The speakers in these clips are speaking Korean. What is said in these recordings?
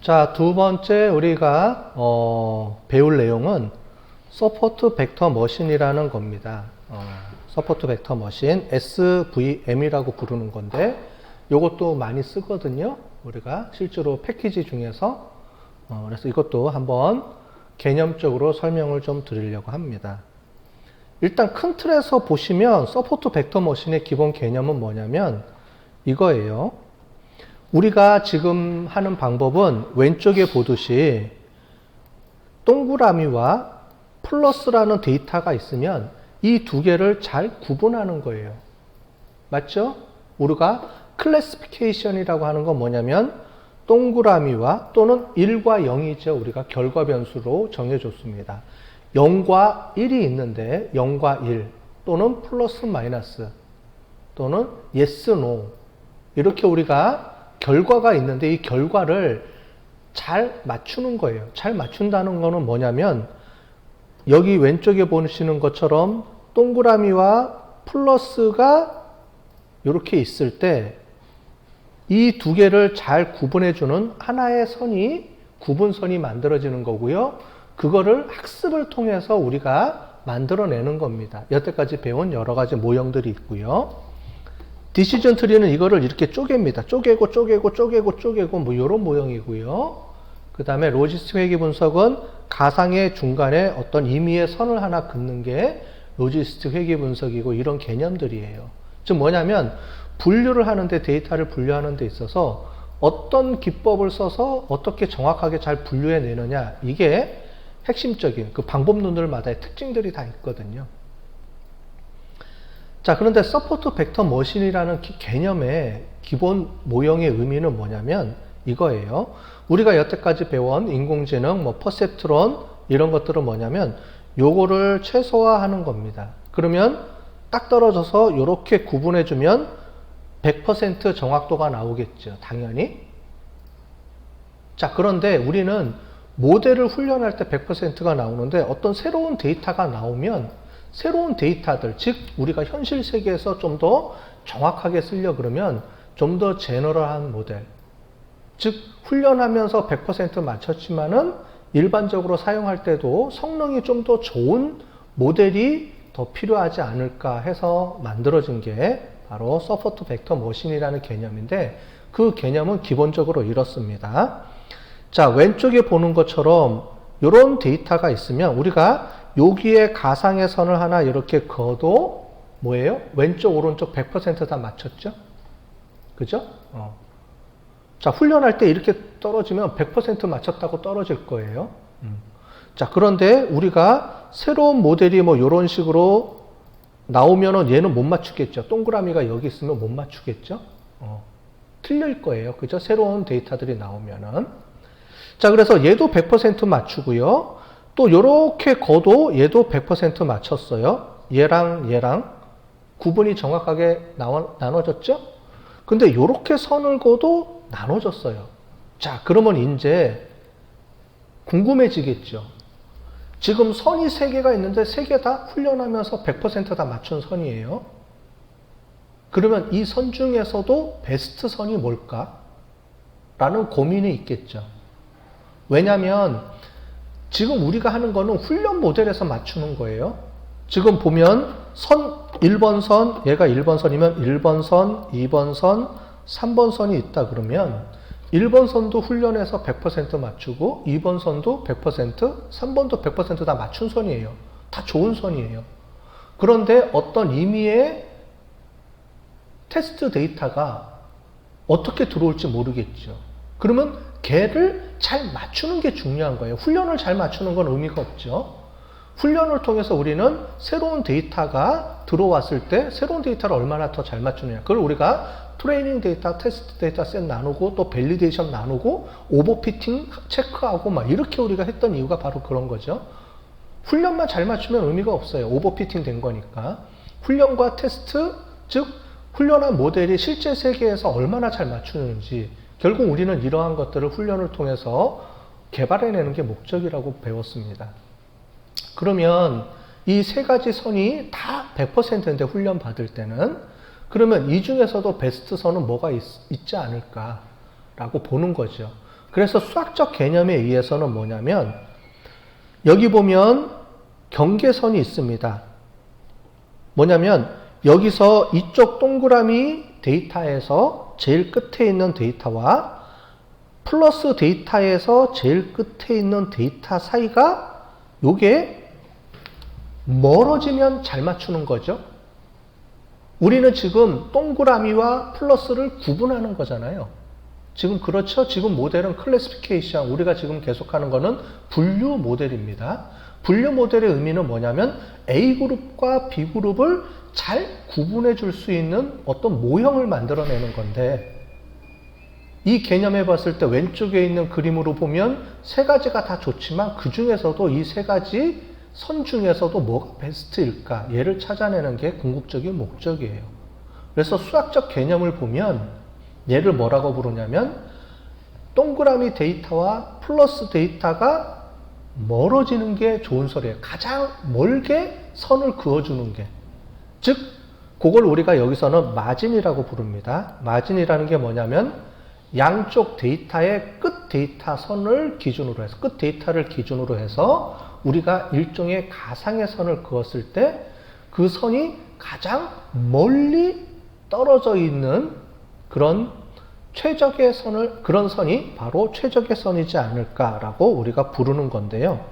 자, 두 번째 우리가 배울 내용은 서포트 벡터 머신이라는 겁니다. 서포트 벡터 머신, SVM이라고 부르는 건데 이것도 많이 쓰거든요. 우리가 실제로 패키지 중에서 그래서 이것도 한번 개념적으로 설명을 좀 드리려고 합니다. 일단 큰 틀에서 보시면 서포트 벡터 머신의 기본 개념은 뭐냐면 이거예요. 우리가 지금 하는 방법은 왼쪽에 보듯이 동그라미와 플러스라는 데이터가 있으면 이 두 개를 잘 구분하는 거예요. 맞죠? 우리가 클래시피케이션이라고 하는 건 뭐냐면 동그라미와 또는 1과 0이죠. 우리가 결과 변수로 정해줬습니다. 0과 1이 있는데 0과 1 또는 플러스 마이너스 또는 yes, no 이렇게 우리가 결과가 있는데 이 결과를 잘 맞추는 거예요. 잘 맞춘다는 거는 뭐냐면 여기 왼쪽에 보시는 것처럼 동그라미와 플러스가 이렇게 있을 때 이 두 개를 잘 구분해주는 하나의 선이 구분선이 만들어지는 거고요. 그거를 학습을 통해서 우리가 만들어내는 겁니다. 여태까지 배운 여러 가지 모형들이 있고요. 디시전 트리는 이거를 이렇게 쪼갭니다. 쪼개고 뭐 이런 모형이고요. 그 다음에 로지스틱 회귀 분석은 가상의 중간에 어떤 임의의 선을 하나 긋는 게 로지스틱 회귀 분석이고 이런 개념들이에요. 즉 뭐냐면 분류를 하는데 데이터를 분류하는 데 있어서 어떤 기법을 써서 어떻게 정확하게 잘 분류해내느냐 이게 핵심적인 그 방법론들마다의 특징들이 다 있거든요. 자, 그런데 서포트 벡터 머신이라는 개념의 기본 모형의 의미는 뭐냐면 이거예요. 우리가 여태까지 배운 인공지능, 퍼셉트론 이런 것들은 뭐냐면 요거를 최소화하는 겁니다. 그러면 딱 떨어져서 이렇게 구분해주면 100% 정확도가 나오겠죠. 당연히. 자, 그런데 우리는 모델을 훈련할 때 100%가 나오는데 어떤 새로운 데이터가 나오면 새로운 데이터들, 즉 우리가 현실 세계에서 좀 더 정확하게 쓰려 그러면 좀 더 제너럴한 모델, 즉 훈련하면서 100% 맞췄지만은 일반적으로 사용할 때도 성능이 좀 더 좋은 모델이 더 필요하지 않을까 해서 만들어진 게 바로 서포트 벡터 머신이라는 개념인데 그 개념은 기본적으로 이렇습니다. 자, 왼쪽에 보는 것처럼 이런 데이터가 있으면 우리가 여기에 가상의 선을 하나 이렇게 그어도 뭐예요? 왼쪽 오른쪽 100% 다 맞췄죠? 그죠? 자, 훈련할 때 이렇게 떨어지면 100% 맞췄다고 떨어질 거예요. 자, 그런데 우리가 새로운 모델이 뭐 이런 식으로 나오면은 얘는 못 맞추겠죠. 동그라미가 여기 있으면 못 맞추겠죠? 틀릴 거예요. 그죠? 새로운 데이터들이 나오면은. 자, 그래서 얘도 100% 맞추고요. 또 이렇게 거도 얘도 100% 맞췄어요. 얘랑 구분이 정확하게 나눠졌죠? 근데 이렇게 선을 그어도 나눠졌어요. 자, 그러면 이제 궁금해지겠죠. 지금 선이 3개가 있는데 3개 다 훈련하면서 100% 다 맞춘 선이에요. 그러면 이 선 중에서도 베스트 선이 뭘까? 라는 고민이 있겠죠. 왜냐하면 지금 우리가 하는 거는 훈련 모델에서 맞추는 거예요. 지금 보면 선 1번 선, 얘가 1번 선이면 1번 선, 2번 선, 3번 선이 있다 그러면 1번 선도 훈련해서 100% 맞추고 2번 선도 100%, 3번도 100% 다 맞춘 선이에요. 다 좋은 선이에요. 그런데 어떤 임의의 테스트 데이터가 어떻게 들어올지 모르겠죠. 그러면 걔를 잘 맞추는 게 중요한 거예요. 훈련을 잘 맞추는 건 의미가 없죠. 훈련을 통해서 우리는 새로운 데이터가 들어왔을 때 새로운 데이터를 얼마나 더 잘 맞추느냐. 그걸 우리가 트레이닝 데이터, 테스트 데이터 셋 나누고 또 밸리데이션 나누고 오버피팅 체크하고 막 이렇게 우리가 했던 이유가 바로 그런 거죠. 훈련만 잘 맞추면 의미가 없어요. 오버피팅 된 거니까. 훈련과 테스트, 즉 훈련한 모델이 실제 세계에서 얼마나 잘 맞추는지 결국 우리는 이러한 것들을 훈련을 통해서 개발해내는 게 목적이라고 배웠습니다. 그러면 이 3가지 선이 다 100%인데 훈련 받을 때는 그러면 이 중에서도 베스트 선은 뭐가 있지 않을까라고 보는 거죠. 그래서 수학적 개념에 의해서는 뭐냐면 여기 보면 경계선이 있습니다. 뭐냐면 여기서 이쪽 동그라미 데이터에서 제일 끝에 있는 데이터와 플러스 데이터에서 제일 끝에 있는 데이터 사이가 요게 멀어지면 잘 맞추는 거죠. 우리는 지금 동그라미와 플러스를 구분하는 거잖아요. 지금 그렇죠? 지금 모델은 클래시피케이션, 우리가 지금 계속하는 거는 분류 모델입니다. 분류 모델의 의미는 뭐냐면 A그룹과 B그룹을 잘 구분해 줄 수 있는 어떤 모형을 만들어내는 건데, 이 개념에 봤을 때 왼쪽에 있는 그림으로 보면 세 가지가 다 좋지만 그 중에서도 이 세 가지 선 중에서도 뭐가 베스트일까? 얘를 찾아내는 게 궁극적인 목적이에요. 그래서 수학적 개념을 보면 얘를 뭐라고 부르냐면 동그라미 데이터와 플러스 데이터가 멀어지는 게 좋은 소리예요. 가장 멀게 선을 그어주는 게. 즉, 그걸 우리가 여기서는 마진이라고 부릅니다. 마진이라는 게 뭐냐면 양쪽 데이터의 끝 데이터 선을 기준으로 해서, 끝 데이터를 기준으로 해서 우리가 일종의 가상의 선을 그었을 때 그 선이 가장 멀리 떨어져 있는 그런 최적의 선을, 그런 선이 바로 최적의 선이지 않을까라고 우리가 부르는 건데요.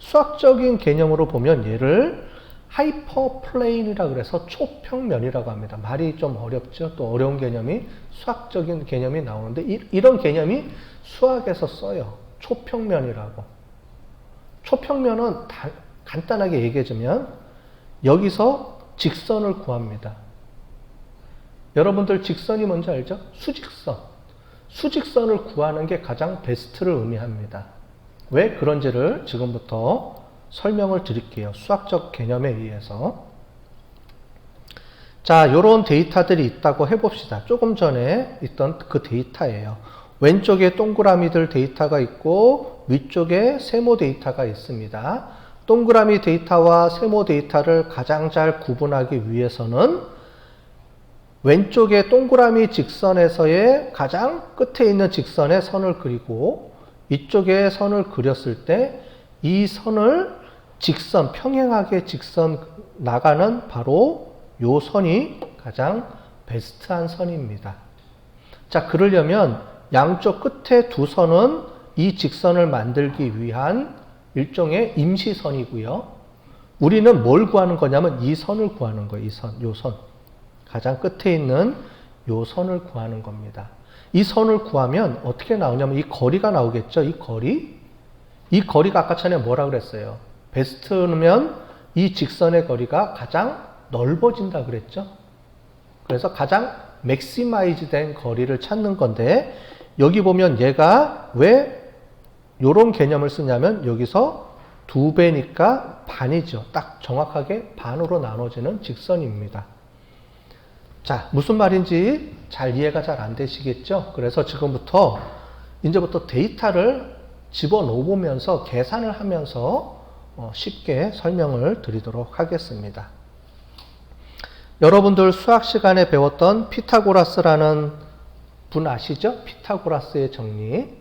수학적인 개념으로 보면 얘를 하이퍼플레인이라고 그래서 초평면이라고 합니다. 말이 좀 어렵죠. 또 어려운 개념이, 수학적인 개념이 나오는데 이런 개념이 수학에서 써요. 초평면이라고. 초평면은 간단하게 얘기해주면 여기서 직선을 구합니다. 여러분들 직선이 뭔지 알죠? 수직선. 수직선을 구하는 게 가장 베스트를 의미합니다. 왜 그런지를 지금부터 설명을 드릴게요. 수학적 개념에 의해서. 자, 요런 데이터들이 있다고 해봅시다. 조금 전에 있던 그 데이터예요. 왼쪽에 동그라미들 데이터가 있고 위쪽에 세모 데이터가 있습니다. 동그라미 데이터와 세모 데이터를 가장 잘 구분하기 위해서는 왼쪽에 동그라미 직선에서의 가장 끝에 있는 직선에 선을 그리고 이쪽에 선을 그렸을 때 이 선을 직선, 평행하게 직선 나가는 바로 요 선이 가장 베스트한 선입니다. 자, 그러려면 양쪽 끝에 두 선은 이 직선을 만들기 위한 일종의 임시선이고요. 우리는 뭘 구하는 거냐면 이 선을 구하는 거예요. 이 선, 요 선. 가장 끝에 있는 요 선을 구하는 겁니다. 이 선을 구하면 어떻게 나오냐면 이 거리가 나오겠죠. 이 거리. 이 거리가 아까 전에 뭐라 그랬어요? 베스트면 이 직선의 거리가 가장 넓어진다 그랬죠. 그래서 가장 맥시마이즈 된 거리를 찾는 건데, 여기 보면 얘가 왜 이런 개념을 쓰냐면 여기서 2배니까 반이죠. 딱 정확하게 반으로 나눠지는 직선입니다. 자, 무슨 말인지 잘 이해가 잘 안 되시겠죠? 그래서 지금부터 이제부터 데이터를 집어넣어보면서 계산을 하면서 쉽게 설명을 드리도록 하겠습니다. 여러분들 수학 시간에 배웠던 피타고라스라는 분 아시죠? 피타고라스의 정리.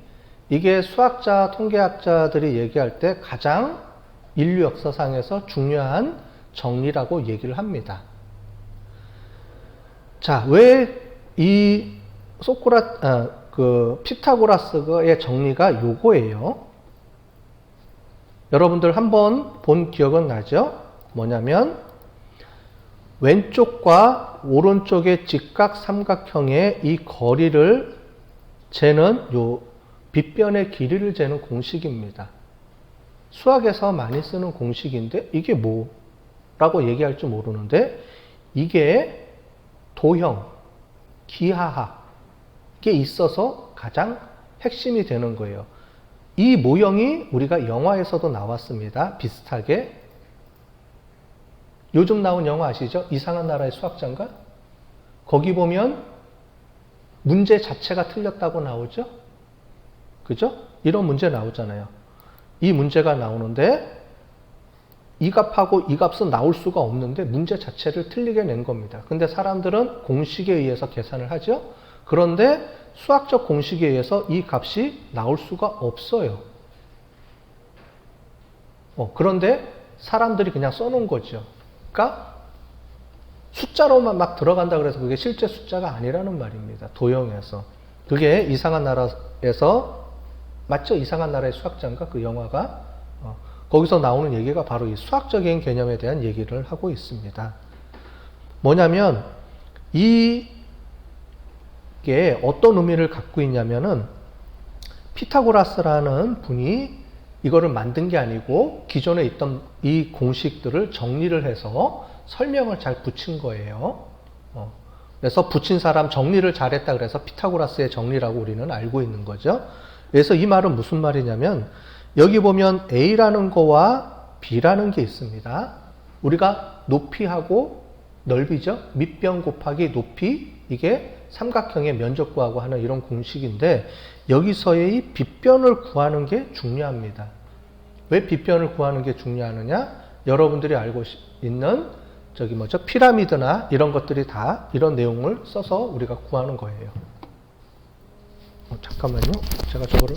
이게 수학자, 통계학자들이 얘기할 때 가장 인류 역사상에서 중요한 정리라고 얘기를 합니다. 자, 왜 이 피타고라스의 정리가 요거예요? 여러분들 한번 본 기억은 나죠? 뭐냐면 왼쪽과 오른쪽의 직각 삼각형의 이 거리를 재는 요 빗변의 길이를 재는 공식입니다. 수학에서 많이 쓰는 공식인데 이게 뭐라고 얘기할 줄 모르는데 이게 도형, 기하학에 있어서 가장 핵심이 되는 거예요. 이 모형이 우리가 영화에서도 나왔습니다. 비슷하게. 요즘 나온 영화 아시죠? 이상한 나라의 수학자인가? 거기 보면 문제 자체가 틀렸다고 나오죠? 그죠? 이런 문제 나오잖아요. 이 문제가 나오는데 이 값하고 이 값은 나올 수가 없는데 문제 자체를 틀리게 낸 겁니다. 근데 사람들은 공식에 의해서 계산을 하죠? 그런데 수학적 공식에 의해서 이 값이 나올 수가 없어요. 그런데 사람들이 그냥 써놓은 거죠. 그러니까 숫자로만 막 들어간다 그래서 그게 실제 숫자가 아니라는 말입니다. 도형에서. 그게 이상한 나라에서, 맞죠? 이상한 나라의 수학자인가? 그 영화가. 거기서 나오는 얘기가 바로 이 수학적인 개념에 대한 얘기를 하고 있습니다. 뭐냐면 이게 어떤 의미를 갖고 있냐면은 피타고라스라는 분이 이거를 만든 게 아니고 기존에 있던 이 공식들을 정리를 해서 설명을 잘 붙인 거예요. 그래서 붙인 사람 정리를 잘했다 그래서 피타고라스의 정리라고 우리는 알고 있는 거죠. 그래서 이 말은 무슨 말이냐면 여기 보면 A라는 거와 B라는 게 있습니다. 우리가 높이하고 넓이죠. 밑변 곱하기 높이, 이게 삼각형의 면적 구하고 하는 이런 공식인데 여기서의 빗변을 구하는 게 중요합니다. 왜 빗변을 구하는 게 중요하느냐? 여러분들이 알고 있는 피라미드나 이런 것들이 다 이런 내용을 써서 우리가 구하는 거예요. 잠깐만요. 제가 저거를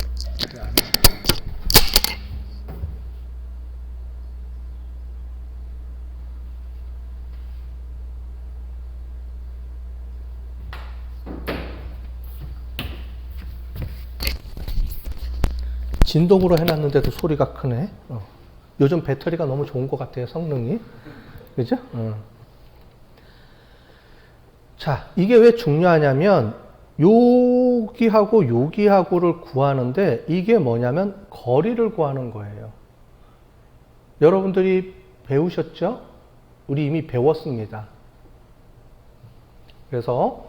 진동으로 해놨는데도 소리가 크네. 요즘 배터리가 너무 좋은 것 같아요, 성능이. 그죠? 자, 이게 왜 중요하냐면, 여기하고 여기하고를 구하는데, 이게 뭐냐면, 거리를 구하는 거예요. 여러분들이 배우셨죠? 우리 이미 배웠습니다. 그래서,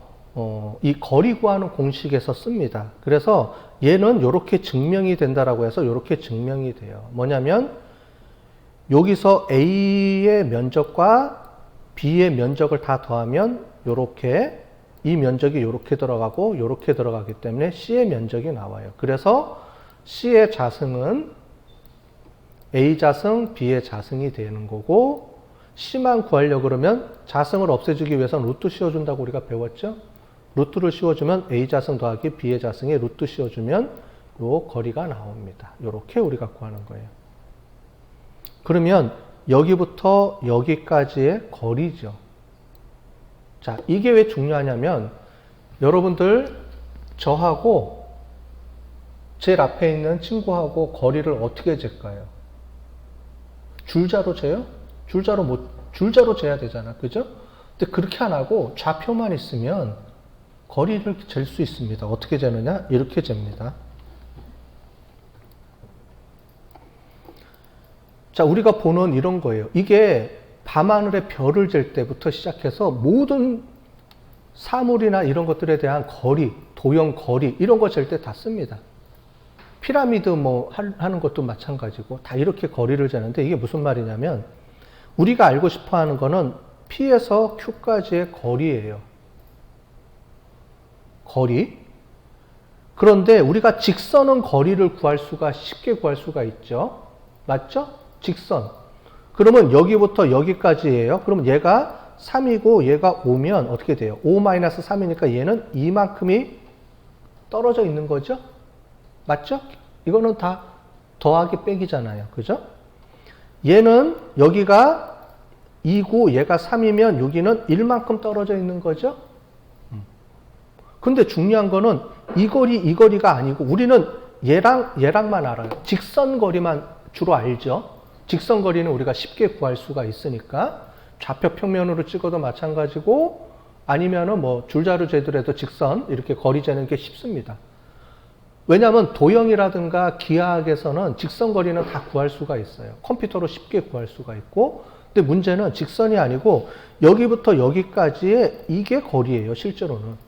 이 거리 구하는 공식에서 씁니다. 그래서 얘는 이렇게 증명이 된다라고 해서 이렇게 증명이 돼요. 뭐냐면 여기서 A의 면적과 B의 면적을 다 더하면 이렇게 이 면적이 이렇게 들어가고 이렇게 들어가기 때문에 C의 면적이 나와요. 그래서 C의 자승은 A 자승, B의 자승이 되는 거고 C만 구하려고 그러면 자승을 없애주기 위해서는 루트 씌워준다고 우리가 배웠죠? 루트를 씌워주면 A 자승 더하기 B의 자승에 루트 씌워주면 요 거리가 나옵니다. 요렇게 우리가 구하는 거예요. 그러면 여기부터 여기까지의 거리죠. 자, 이게 왜 중요하냐면 여러분들 저하고 제일 앞에 있는 친구하고 거리를 어떻게 잴까요? 줄자로 재요? 줄자로 재야 되잖아. 그죠? 근데 그렇게 안 하고 좌표만 있으면 거리를 잴 수 있습니다. 어떻게 재느냐? 이렇게 잽니다. 자, 우리가 보는 이런 거예요. 이게 밤하늘의 별을 잴 때부터 시작해서 모든 사물이나 이런 것들에 대한 거리, 도형 거리, 이런 거 잴 때 다 씁니다. 피라미드 하는 것도 마찬가지고 다 이렇게 거리를 재는데 이게 무슨 말이냐면 우리가 알고 싶어 하는 거는 P에서 Q까지의 거리예요. 거리. 그런데 우리가 직선은 거리를 쉽게 구할 수가 있죠. 맞죠? 직선. 그러면 여기부터 여기까지예요. 그럼 얘가 3이고 얘가 5면 어떻게 돼요? 5-3이니까 얘는 이만큼이 떨어져 있는 거죠? 맞죠? 이거는 다 더하기 빼기잖아요. 그죠? 얘는 여기가 2고 얘가 3이면 여기는 1만큼 떨어져 있는 거죠? 근데 중요한 거는 이 거리가 아니고 우리는 얘랑만 알아요. 직선 거리만 주로 알죠. 직선 거리는 우리가 쉽게 구할 수가 있으니까 좌표 평면으로 찍어도 마찬가지고 아니면은 줄자로 재더라도 직선 이렇게 거리 재는 게 쉽습니다. 왜냐하면 도형이라든가 기하학에서는 직선 거리는 다 구할 수가 있어요. 컴퓨터로 쉽게 구할 수가 있고 근데 문제는 직선이 아니고 여기부터 여기까지의 이게 거리예요. 실제로는.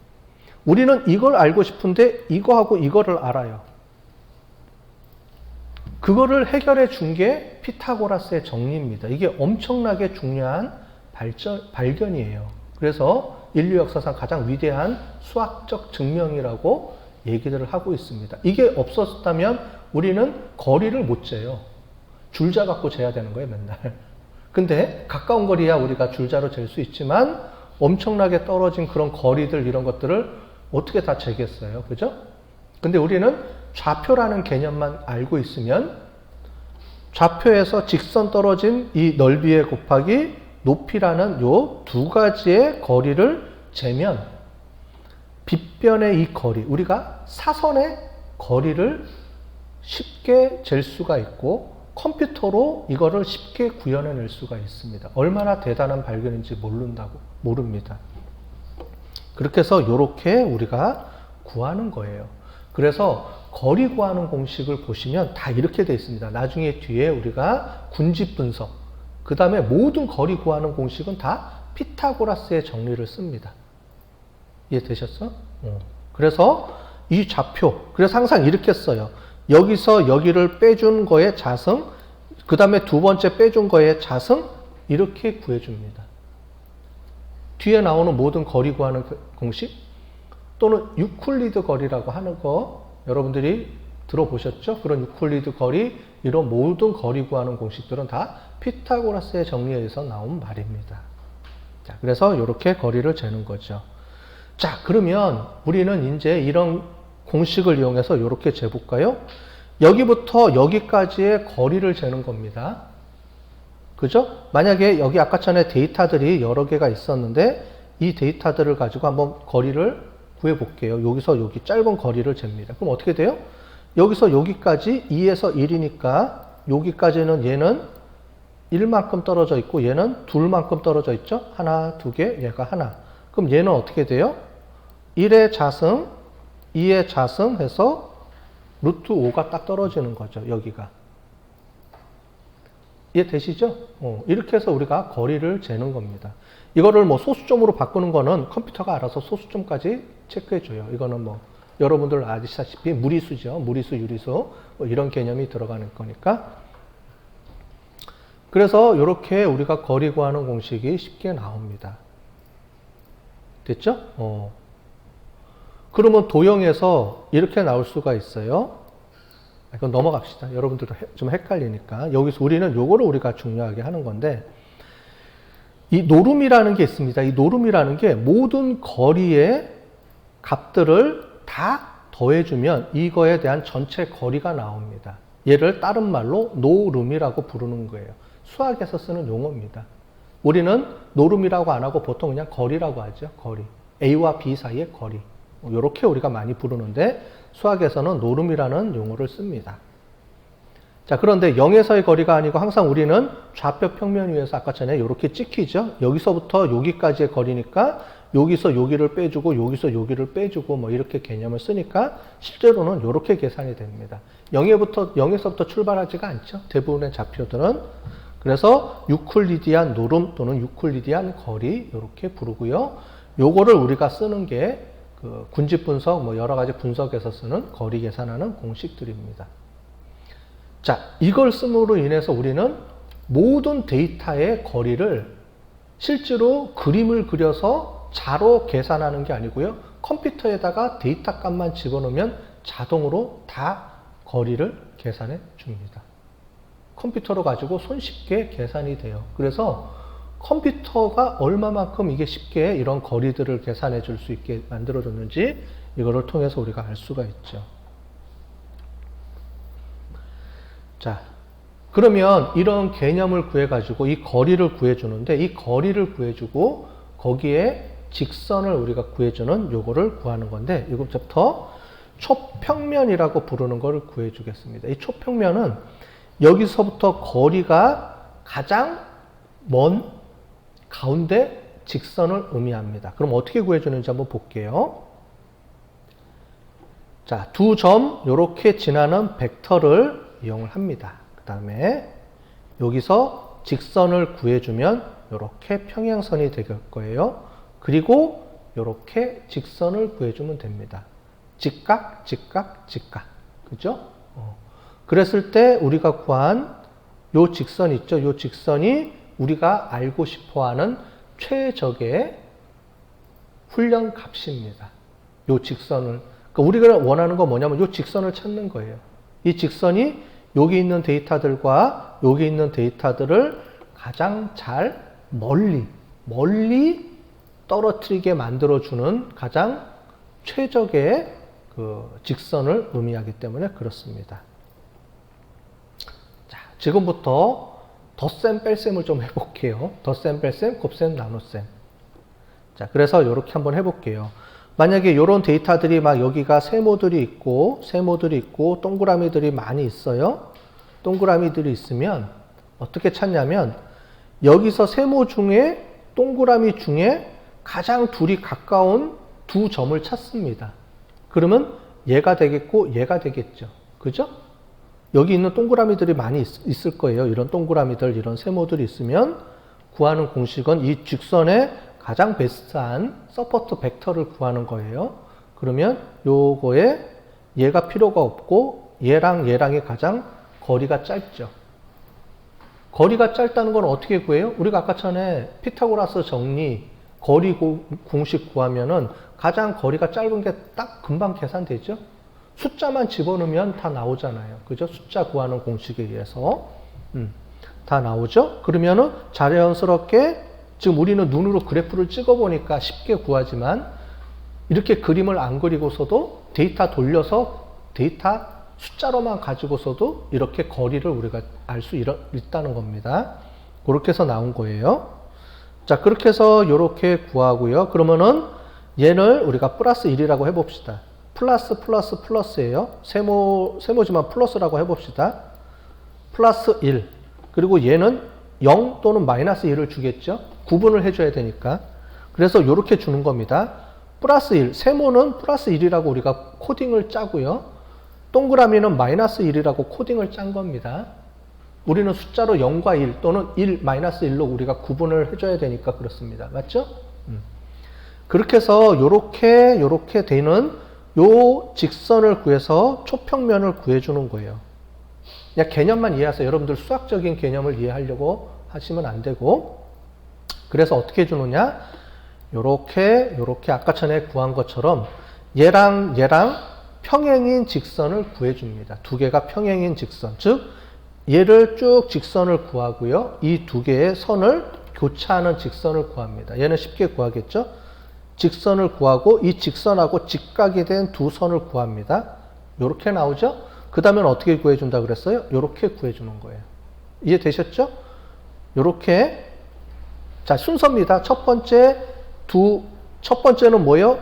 우리는 이걸 알고 싶은데 이거하고 이거를 알아요. 그거를 해결해 준 게 피타고라스의 정리입니다. 이게 엄청나게 중요한 발견이에요. 그래서 인류 역사상 가장 위대한 수학적 증명이라고 얘기들을 하고 있습니다. 이게 없었다면 우리는 거리를 못 재요. 줄자 갖고 재야 되는 거예요, 맨날. 근데 가까운 거리야 우리가 줄자로 잴 수 있지만 엄청나게 떨어진 그런 거리들 이런 것들을 어떻게 다 재겠어요? 그죠? 근데 우리는 좌표라는 개념만 알고 있으면 좌표에서 직선 떨어진 이 넓이에 곱하기 높이라는 요 두 가지의 거리를 재면 빗변의 이 거리, 우리가 사선의 거리를 쉽게 잴 수가 있고 컴퓨터로 이거를 쉽게 구현해낼 수가 있습니다. 얼마나 대단한 발견인지 모릅니다. 그렇게 해서 이렇게 우리가 구하는 거예요. 그래서 거리 구하는 공식을 보시면 다 이렇게 되어 있습니다. 나중에 뒤에 우리가 군집 분석, 그 다음에 모든 거리 구하는 공식은 다 피타고라스의 정리를 씁니다. 이해되셨어? 그래서 이 좌표, 그래서 항상 이렇게 써요. 여기서 여기를 빼준 거에 자승, 그 다음에 두 번째 빼준 거에 자승, 이렇게 구해줍니다. 뒤에 나오는 모든 거리 구하는 공식, 또는 유클리드 거리라고 하는 거 여러분들이 들어보셨죠? 그런 유클리드 거리, 이런 모든 거리 구하는 공식들은 다 피타고라스의 정리에 의해서 나온 말입니다. 자, 그래서 이렇게 거리를 재는 거죠. 자, 그러면 우리는 이제 이런 공식을 이용해서 이렇게 재볼까요? 여기부터 여기까지의 거리를 재는 겁니다. 그죠? 만약에 여기 아까 전에 데이터들이 여러 개가 있었는데 이 데이터들을 가지고 한번 거리를 구해볼게요. 여기서 여기 짧은 거리를 잽니다. 그럼 어떻게 돼요? 여기서 여기까지 2에서 1이니까 여기까지는 얘는 1만큼 떨어져 있고 얘는 2만큼 떨어져 있죠? 하나, 두 개, 얘가 하나. 그럼 얘는 어떻게 돼요? 1의 자승, 2의 자승 해서 루트 5가 딱 떨어지는 거죠. 여기가. 이해되시죠? 이렇게 해서 우리가 거리를 재는 겁니다. 이거를 뭐 소수점으로 바꾸는 거는 컴퓨터가 알아서 소수점까지 체크해줘요. 이거는 뭐 여러분들 아시다시피 무리수죠. 무리수, 유리수 뭐 이런 개념이 들어가는 거니까. 그래서 이렇게 우리가 거리 구하는 공식이 쉽게 나옵니다. 됐죠? 그러면 도형에서 이렇게 나올 수가 있어요. 이건 넘어갑시다. 여러분들도 좀 헷갈리니까. 여기서 우리는 요거를 우리가 중요하게 하는 건데, 이 노름이라는 게 있습니다. 이 노름이라는 게 모든 거리의 값들을 다 더해주면 이거에 대한 전체 거리가 나옵니다. 얘를 다른 말로 노름이라고 부르는 거예요. 수학에서 쓰는 용어입니다. 우리는 노름이라고 안 하고 보통 그냥 거리라고 하죠. 거리. A와 B 사이의 거리. 이렇게 우리가 많이 부르는데 수학에서는 노름이라는 용어를 씁니다. 자, 그런데 0에서의 거리가 아니고 항상 우리는 좌표 평면 위에서 아까 전에 이렇게 찍히죠. 여기서부터 여기까지의 거리니까 여기서 여기를 빼주고 여기서 여기를 빼주고 뭐 이렇게 개념을 쓰니까 실제로는 이렇게 계산이 됩니다. 0에서부터 출발하지가 않죠. 대부분의 좌표들은. 그래서 유클리디안 노름 또는 유클리디안 거리 이렇게 부르고요. 요거를 우리가 쓰는 게 그 군집 분석, 뭐 여러 가지 분석에서 쓰는 거리 계산하는 공식들입니다. 자, 이걸 씀으로 인해서 우리는 모든 데이터의 거리를 실제로 그림을 그려서 자로 계산하는 게 아니고요. 컴퓨터에다가 데이터 값만 집어넣으면 자동으로 다 거리를 계산해 줍니다. 컴퓨터로 가지고 손쉽게 계산이 돼요. 그래서 컴퓨터가 얼마만큼 이게 쉽게 이런 거리들을 계산해 줄 수 있게 만들어줬는지 이거를 통해서 우리가 알 수가 있죠. 자, 그러면 이런 개념을 구해가지고 이 거리를 구해주는데 이 거리를 구해주고 거기에 직선을 우리가 구해주는 요거를 구하는 건데 이것부터 초평면이라고 부르는 걸 구해주겠습니다. 이 초평면은 여기서부터 거리가 가장 먼 가운데 직선을 의미합니다. 그럼 어떻게 구해주는지 한번 볼게요. 자, 두 점 이렇게 지나는 벡터를 이용을 합니다. 그 다음에 여기서 직선을 구해주면 이렇게 평행선이 될 거예요. 그리고 이렇게 직선을 구해주면 됩니다. 직각, 직각, 직각. 그죠? 그랬을 때 우리가 구한 요 직선 있죠? 요 직선이 우리가 알고 싶어하는 최적의 훈련 값입니다. 요 직선을. 그러니까 우리가 원하는 건 뭐냐면 요 직선을 찾는 거예요. 이 직선이 여기 있는 데이터들과 여기 있는 데이터들을 가장 잘 멀리 떨어뜨리게 만들어주는 가장 최적의 그 직선을 의미하기 때문에 그렇습니다. 자, 지금부터 덧셈 뺄셈을 좀 해볼게요. 덧셈 뺄셈, 곱셈 나눗셈. 자, 그래서 이렇게 한번 해볼게요. 만약에 이런 데이터들이 막 여기가 세모들이 있고 동그라미들이 많이 있어요. 동그라미들이 있으면 어떻게 찾냐면 여기서 세모 중에 동그라미 중에 가장 둘이 가까운 두 점을 찾습니다. 그러면 얘가 되겠고 얘가 되겠죠. 그죠? 여기 있는 동그라미들이 많이 있을 거예요. 이런 동그라미들, 이런 세모들이 있으면 구하는 공식은 이 직선의 가장 베스트한 서포트 벡터를 구하는 거예요. 그러면 요거에 얘가 필요가 없고 얘랑 얘랑이 가장 거리가 짧죠. 거리가 짧다는 건 어떻게 구해요? 우리가 아까 전에 피타고라스 정리 거리 공식 구하면은 가장 거리가 짧은 게 딱 금방 계산되죠? 숫자만 집어넣으면 다 나오잖아요. 그죠? 숫자 구하는 공식에 의해서. 다 나오죠? 그러면은 자연스럽게 지금 우리는 눈으로 그래프를 찍어보니까 쉽게 구하지만 이렇게 그림을 안 그리고서도 데이터 돌려서 데이터 숫자로만 가지고서도 이렇게 거리를 우리가 알 수 있다는 겁니다. 그렇게 해서 나온 거예요. 자, 그렇게 해서 이렇게 구하고요. 그러면은 얘를 우리가 플러스 1이라고 해봅시다. 플러스예요. 세모지만 플러스라고 해봅시다. 플러스 1. 그리고 얘는 0 또는 마이너스 1을 주겠죠. 구분을 해줘야 되니까. 그래서 이렇게 주는 겁니다. 플러스 1. 세모는 플러스 1이라고 우리가 코딩을 짜고요. 동그라미는 마이너스 1이라고 코딩을 짠 겁니다. 우리는 숫자로 0과 1 또는 1, 마이너스 1로 우리가 구분을 해줘야 되니까 그렇습니다. 맞죠? 그렇게 해서 요렇게 되는 요 직선을 구해서 초평면을 구해주는 거예요. 그냥 개념만 이해하세요. 여러분들 수학적인 개념을 이해하려고 하시면 안 되고. 그래서 어떻게 해주느냐? 요렇게 아까 전에 구한 것처럼 얘랑 평행인 직선을 구해줍니다. 두 개가 평행인 직선. 즉, 얘를 쭉 직선을 구하고요. 이 두 개의 선을 교차하는 직선을 구합니다. 얘는 쉽게 구하겠죠? 직선을 구하고 이 직선하고 직각이 된 두 선을 구합니다. 요렇게 나오죠? 그 다음엔 어떻게 구해준다 그랬어요? 요렇게 구해주는 거예요. 이해되셨죠? 요렇게. 자, 순서입니다. 첫 번째는 뭐예요?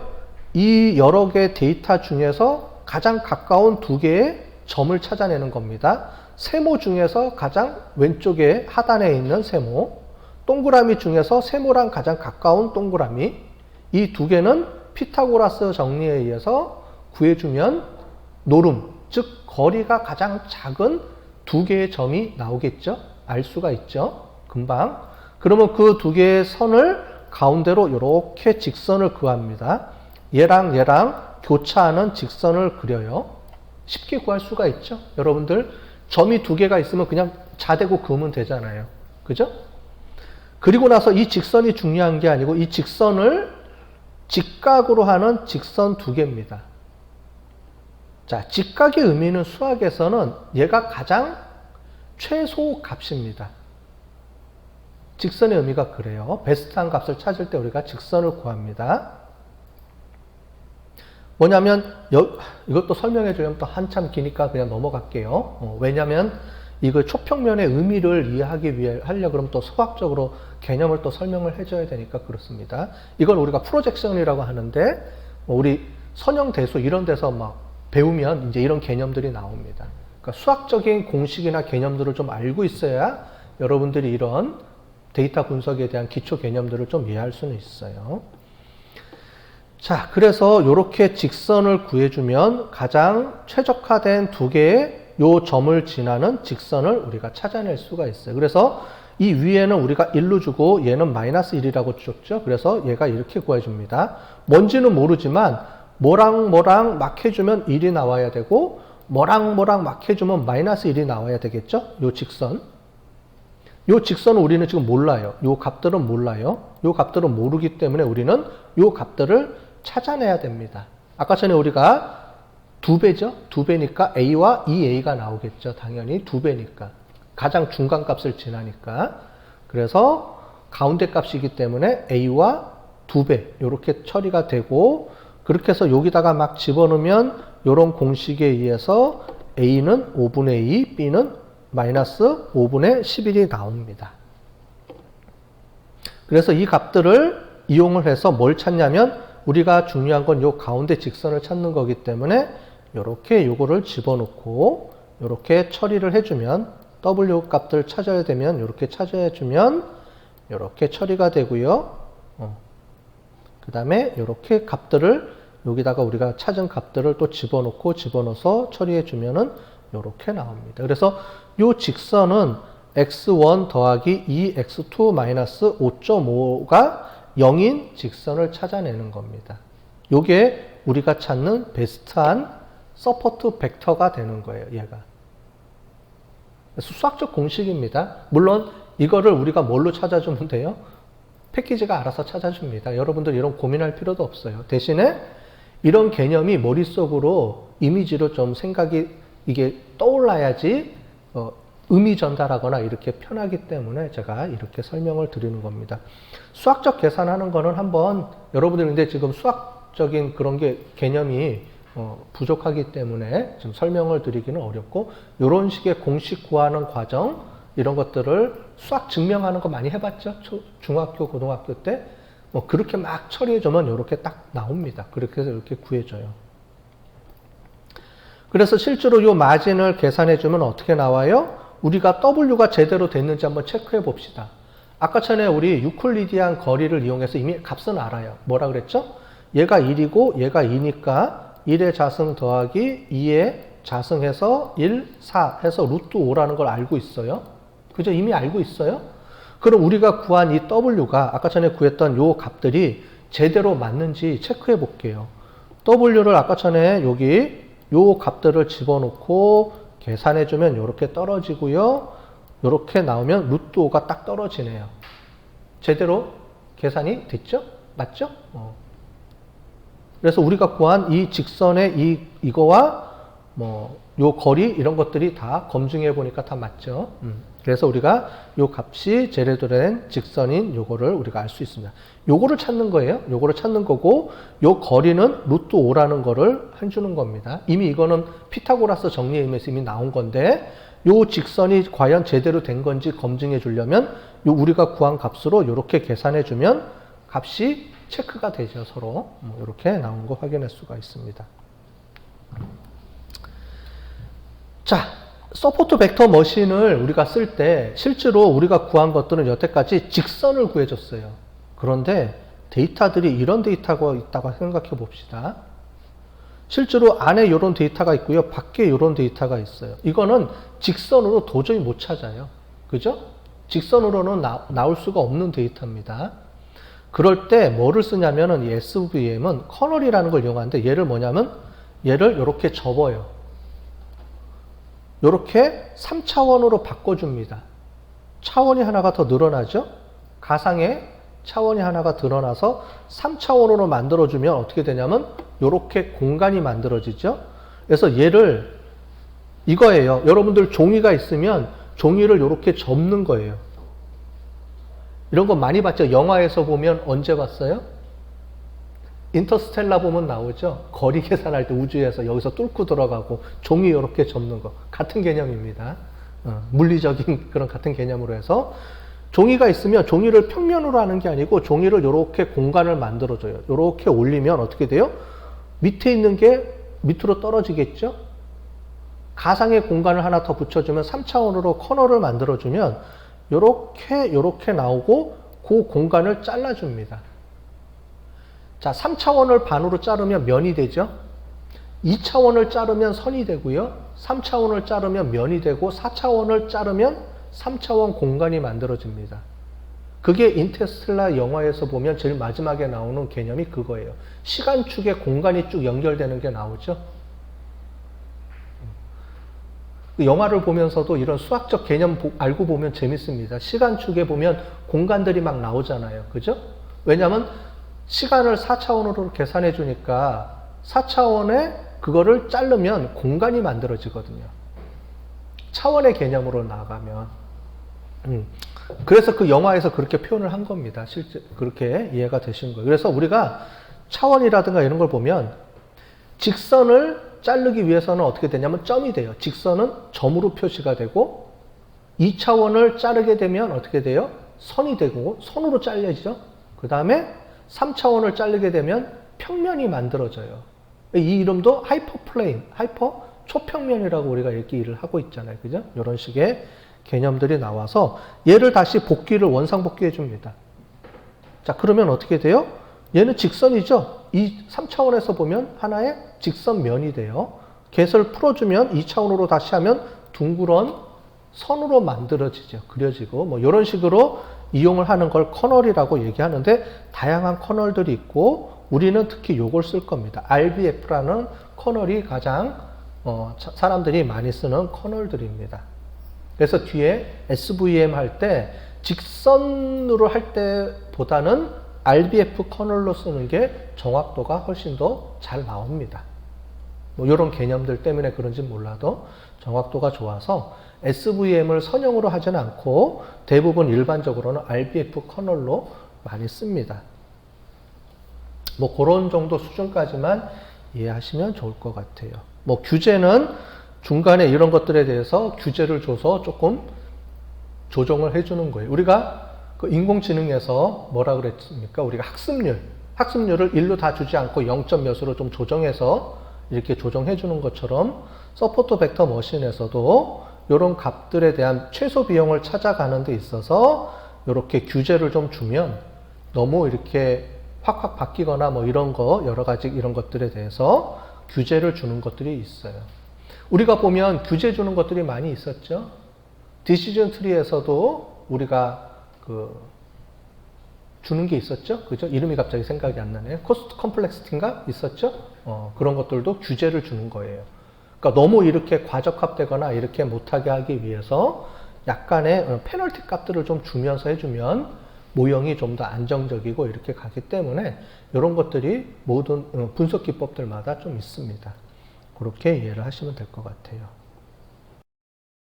이 여러 개의 데이터 중에서 가장 가까운 두 개의 점을 찾아내는 겁니다. 세모 중에서 가장 왼쪽에 하단에 있는 세모, 동그라미 중에서 세모랑 가장 가까운 동그라미, 이 두 개는 피타고라스 정리에 의해서 구해주면 노름, 즉 거리가 가장 작은 두 개의 점이 나오겠죠? 알 수가 있죠? 금방. 그러면 그 두 개의 선을 가운데로 이렇게 직선을 구합니다. 얘랑 교차하는 직선을 그려요. 쉽게 구할 수가 있죠? 여러분들 점이 두 개가 있으면 그냥 자대고 그으면 되잖아요. 그죠? 그리고 나서 이 직선이 중요한 게 아니고 이 직선을 직각으로 하는 직선 두 개입니다. 자, 직각의 의미는 수학에서는 얘가 가장 최소 값입니다. 직선의 의미가 그래요. 베스트한 값을 찾을 때 우리가 직선을 구합니다. 뭐냐면 이것도 설명해 주려면 또 한참 기니까 그냥 넘어갈게요. 왜냐면 이거 초평면의 의미를 이해하기 위해 하려고 그러면 또 수학적으로 개념을 또 설명을 해줘야 되니까 그렇습니다. 이걸 우리가 프로젝션이라고 하는데 우리 선형대수 이런 데서 막 배우면 이제 이런 개념들이 나옵니다. 그러니까 수학적인 공식이나 개념들을 좀 알고 있어야 여러분들이 이런 데이터 분석에 대한 기초 개념들을 좀 이해할 수는 있어요. 자, 그래서 이렇게 직선을 구해주면 가장 최적화된 두 개의 요 점을 지나는 직선을 우리가 찾아낼 수가 있어요. 그래서 이 위에는 우리가 1로 주고 얘는 마이너스 1이라고 줬죠. 그래서 얘가 이렇게 구해줍니다. 뭔지는 모르지만 뭐랑 막 해주면 1이 나와야 되고 뭐랑 막 해주면 마이너스 1이 나와야 되겠죠. 요 직선. 요 직선은 우리는 지금 몰라요. 요 값들은 몰라요. 요 값들은 모르기 때문에 우리는 요 값들을 찾아내야 됩니다. 아까 전에 우리가 2배죠? 2배니까 A와 2A가 나오겠죠. 당연히 2배니까. 가장 중간 값을 지나니까. 그래서 가운데 값이기 때문에 A와 2배 이렇게 처리가 되고 그렇게 해서 여기다가 막 집어넣으면 이런 공식에 의해서 A는 5분의 2, B는 마이너스 5분의 11이 나옵니다. 그래서 이 값들을 이용을 해서 뭘 찾냐면 우리가 중요한 건 요 가운데 직선을 찾는 거기 때문에 이렇게 요거를 집어넣고 이렇게 처리를 해주면 W 값들 찾아야 되면 이렇게 찾아주면 이렇게 처리가 되고요. 그 다음에 이렇게 값들을 여기다가 우리가 찾은 값들을 또 집어넣어서 처리해 주면은 이렇게 나옵니다. 그래서 이 직선은 x1 더하기 2x2 마이너스 5.5가 0인 직선을 찾아내는 겁니다. 이게 우리가 찾는 베스트한 서포트 벡터가 되는 거예요, 얘가. 그래서 수학적 공식입니다. 물론 이거를 우리가 뭘로 찾아주면 돼요? 패키지가 알아서 찾아줍니다. 여러분들 이런 고민할 필요도 없어요. 대신에 이런 개념이 머릿속으로 이미지로 좀 생각이 이게 떠올라야지 의미 전달하거나 이렇게 편하기 때문에 제가 이렇게 설명을 드리는 겁니다. 수학적 계산하는 거는 한번 여러분들 근데 지금 수학적인 그런 게 개념이 부족하기 때문에 좀 설명을 드리기는 어렵고 이런 식의 공식 구하는 과정 이런 것들을 수학 증명하는 거 많이 해봤죠? 중학교, 고등학교 때 뭐 그렇게 막 처리해주면 이렇게 딱 나옵니다. 그렇게 해서 이렇게 구해줘요. 그래서 실제로 이 마진을 계산해주면 어떻게 나와요? 우리가 W가 제대로 됐는지 한번 체크해 봅시다. 아까 전에 우리 유클리디안 거리를 이용해서 이미 값은 알아요. 뭐라 그랬죠? 얘가 1이고 얘가 2니까 1의 자승 더하기 2의 자승해서 1, 4 해서 루트 5라는 걸 알고 있어요. 그죠? 이미 알고 있어요. 그럼 우리가 구한 이 W가 아까 전에 구했던 요 값들이 제대로 맞는지 체크해 볼게요. W를 아까 전에 여기 요 값들을 집어넣고 계산해주면 이렇게 떨어지고요. 이렇게 나오면 루트 5가 딱 떨어지네요. 제대로 계산이 됐죠? 맞죠? 그래서 우리가 구한 이 직선의 이거와 요 거리 이런 것들이 다 검증해 보니까 다 맞죠? 그래서 우리가 요 값이 제대로 된 직선인 요거를 우리가 알 수 있습니다. 요거를 찾는 거예요. 요거를 찾는 거고 요 거리는 루트 5라는 거를 해주는 겁니다. 이미 이거는 피타고라스 정리에 의해서 이미 나온 건데 요 직선이 과연 제대로 된 건지 검증해 주려면 요 우리가 구한 값으로 요렇게 계산해 주면 값이 체크가 되죠. 서로 이렇게 나온 거 확인할 수가 있습니다. 자, 서포트 벡터 머신을 우리가 쓸 때 실제로 우리가 구한 것들은 여태까지 직선을 구해줬어요. 그런데 데이터들이 이런 데이터가 있다고 생각해 봅시다. 실제로 안에 이런 데이터가 있고요. 밖에 이런 데이터가 있어요. 이거는 직선으로 도저히 못 찾아요. 그죠? 직선으로는 나올 수가 없는 데이터입니다. 그럴 때 뭐를 쓰냐면은 이 SVM은 커널이라는 걸 이용하는데 얘를 뭐냐면 얘를 이렇게 접어요. 이렇게 3차원으로 바꿔줍니다. 차원이 하나가 더 늘어나죠? 가상의 차원이 하나가 드러나서 3차원으로 만들어주면 어떻게 되냐면 이렇게 공간이 만들어지죠? 그래서 얘를 이거예요. 여러분들 종이가 있으면 종이를 이렇게 접는 거예요. 이런 거 많이 봤죠? 영화에서 보면 언제 봤어요? 인터스텔라 보면 나오죠? 거리 계산할 때 우주에서 여기서 뚫고 들어가고 종이 이렇게 접는 거 같은 개념입니다. 물리적인 그런 같은 개념으로 해서 종이가 있으면 종이를 평면으로 하는 게 아니고 종이를 이렇게 공간을 만들어줘요. 이렇게 올리면 어떻게 돼요? 밑에 있는 게 밑으로 떨어지겠죠? 가상의 공간을 하나 더 붙여주면 3차원으로 커널을 만들어주면 이렇게 나오고 그 공간을 잘라줍니다. 자, 3차원을 반으로 자르면 면이 되죠. 2차원을 자르면 선이 되고요. 3차원을 자르면 면이 되고 4차원을 자르면 3차원 공간이 만들어집니다. 그게 인터스텔라 영화에서 보면 제일 마지막에 나오는 개념이 그거예요. 시간축에 공간이 쭉 연결되는 게 나오죠. 영화를 보면서도 이런 수학적 개념 알고 보면 재밌습니다. 시간축에 보면 공간들이 막 나오잖아요. 그죠? 왜냐하면 시간을 4차원으로 계산해 주니까 4차원에 그거를 자르면 공간이 만들어지거든요. 차원의 개념으로 나가면. 그래서 그 영화에서 그렇게 표현을 한 겁니다. 실제 그렇게 이해가 되신 거예요. 그래서 우리가 차원이라든가 이런 걸 보면 직선을 자르기 위해서는 어떻게 되냐면 점이 돼요. 직선은 점으로 표시가 되고 2차원을 자르게 되면 어떻게 돼요? 선이 되고 선으로 잘려지죠. 그 다음에 3차원을 자르게 되면 평면이 만들어져요. 이 이름도 하이퍼플레인, 하이퍼 초평면이라고 우리가 얘기를 하고 있잖아요. 그죠? 이런 식의 개념들이 나와서 얘를 다시 복귀를 원상복귀해 줍니다. 자, 그러면 어떻게 돼요? 얘는 직선이죠. 이 3차원에서 보면 하나의 직선면이 돼요. 겟을 풀어주면 2차원으로 다시 하면 둥그런 선으로 만들어지죠. 그려지고 뭐 이런 식으로 이용을 하는 걸 커널이라고 얘기하는데 다양한 커널들이 있고 우리는 특히 요걸 쓸 겁니다. RBF라는 커널이 가장 사람들이 많이 쓰는 커널들입니다. 그래서 뒤에 SVM 할 때 직선으로 할 때보다는 RBF 커널로 쓰는 게 정확도가 훨씬 더 잘 나옵니다. 뭐 이런 개념들 때문에 그런지 몰라도 정확도가 좋아서 SVM을 선형으로 하지는 않고 대부분 일반적으로는 RBF 커널로 많이 씁니다. 뭐 그런 정도 수준까지만 이해하시면 좋을 것 같아요. 뭐 규제는 중간에 이런 것들에 대해서 규제를 줘서 조금 조정을 해주는 거예요. 우리가 그 인공지능에서 뭐라 그랬습니까? 우리가 학습률을 1로 다 주지 않고 0. 몇으로 좀 조정해서 이렇게 조정해 주는 것처럼 서포트 벡터 머신에서도 이런 값들에 대한 최소 비용을 찾아가는 데 있어서 이렇게 규제를 좀 주면 너무 이렇게 확확 바뀌거나 뭐 이런 거 여러 가지 이런 것들에 대해서 규제를 주는 것들이 있어요. 우리가 보면 규제 주는 것들이 많이 있었죠. 디시전 트리에서도 우리가 주는 게 있었죠. 그죠? 이름이 갑자기 생각이 안 나네요. 코스트 컴플렉시티인가 있었죠. 그런 것들도 규제를 주는 거예요. 그러니까 너무 이렇게 과적합되거나 이렇게 못하게 하기 위해서 약간의 페널티 값들을 좀 주면서 해주면 모형이 좀 더 안정적이고 이렇게 가기 때문에 이런 것들이 모든 분석 기법들마다 좀 있습니다. 그렇게 이해를 하시면 될 것 같아요.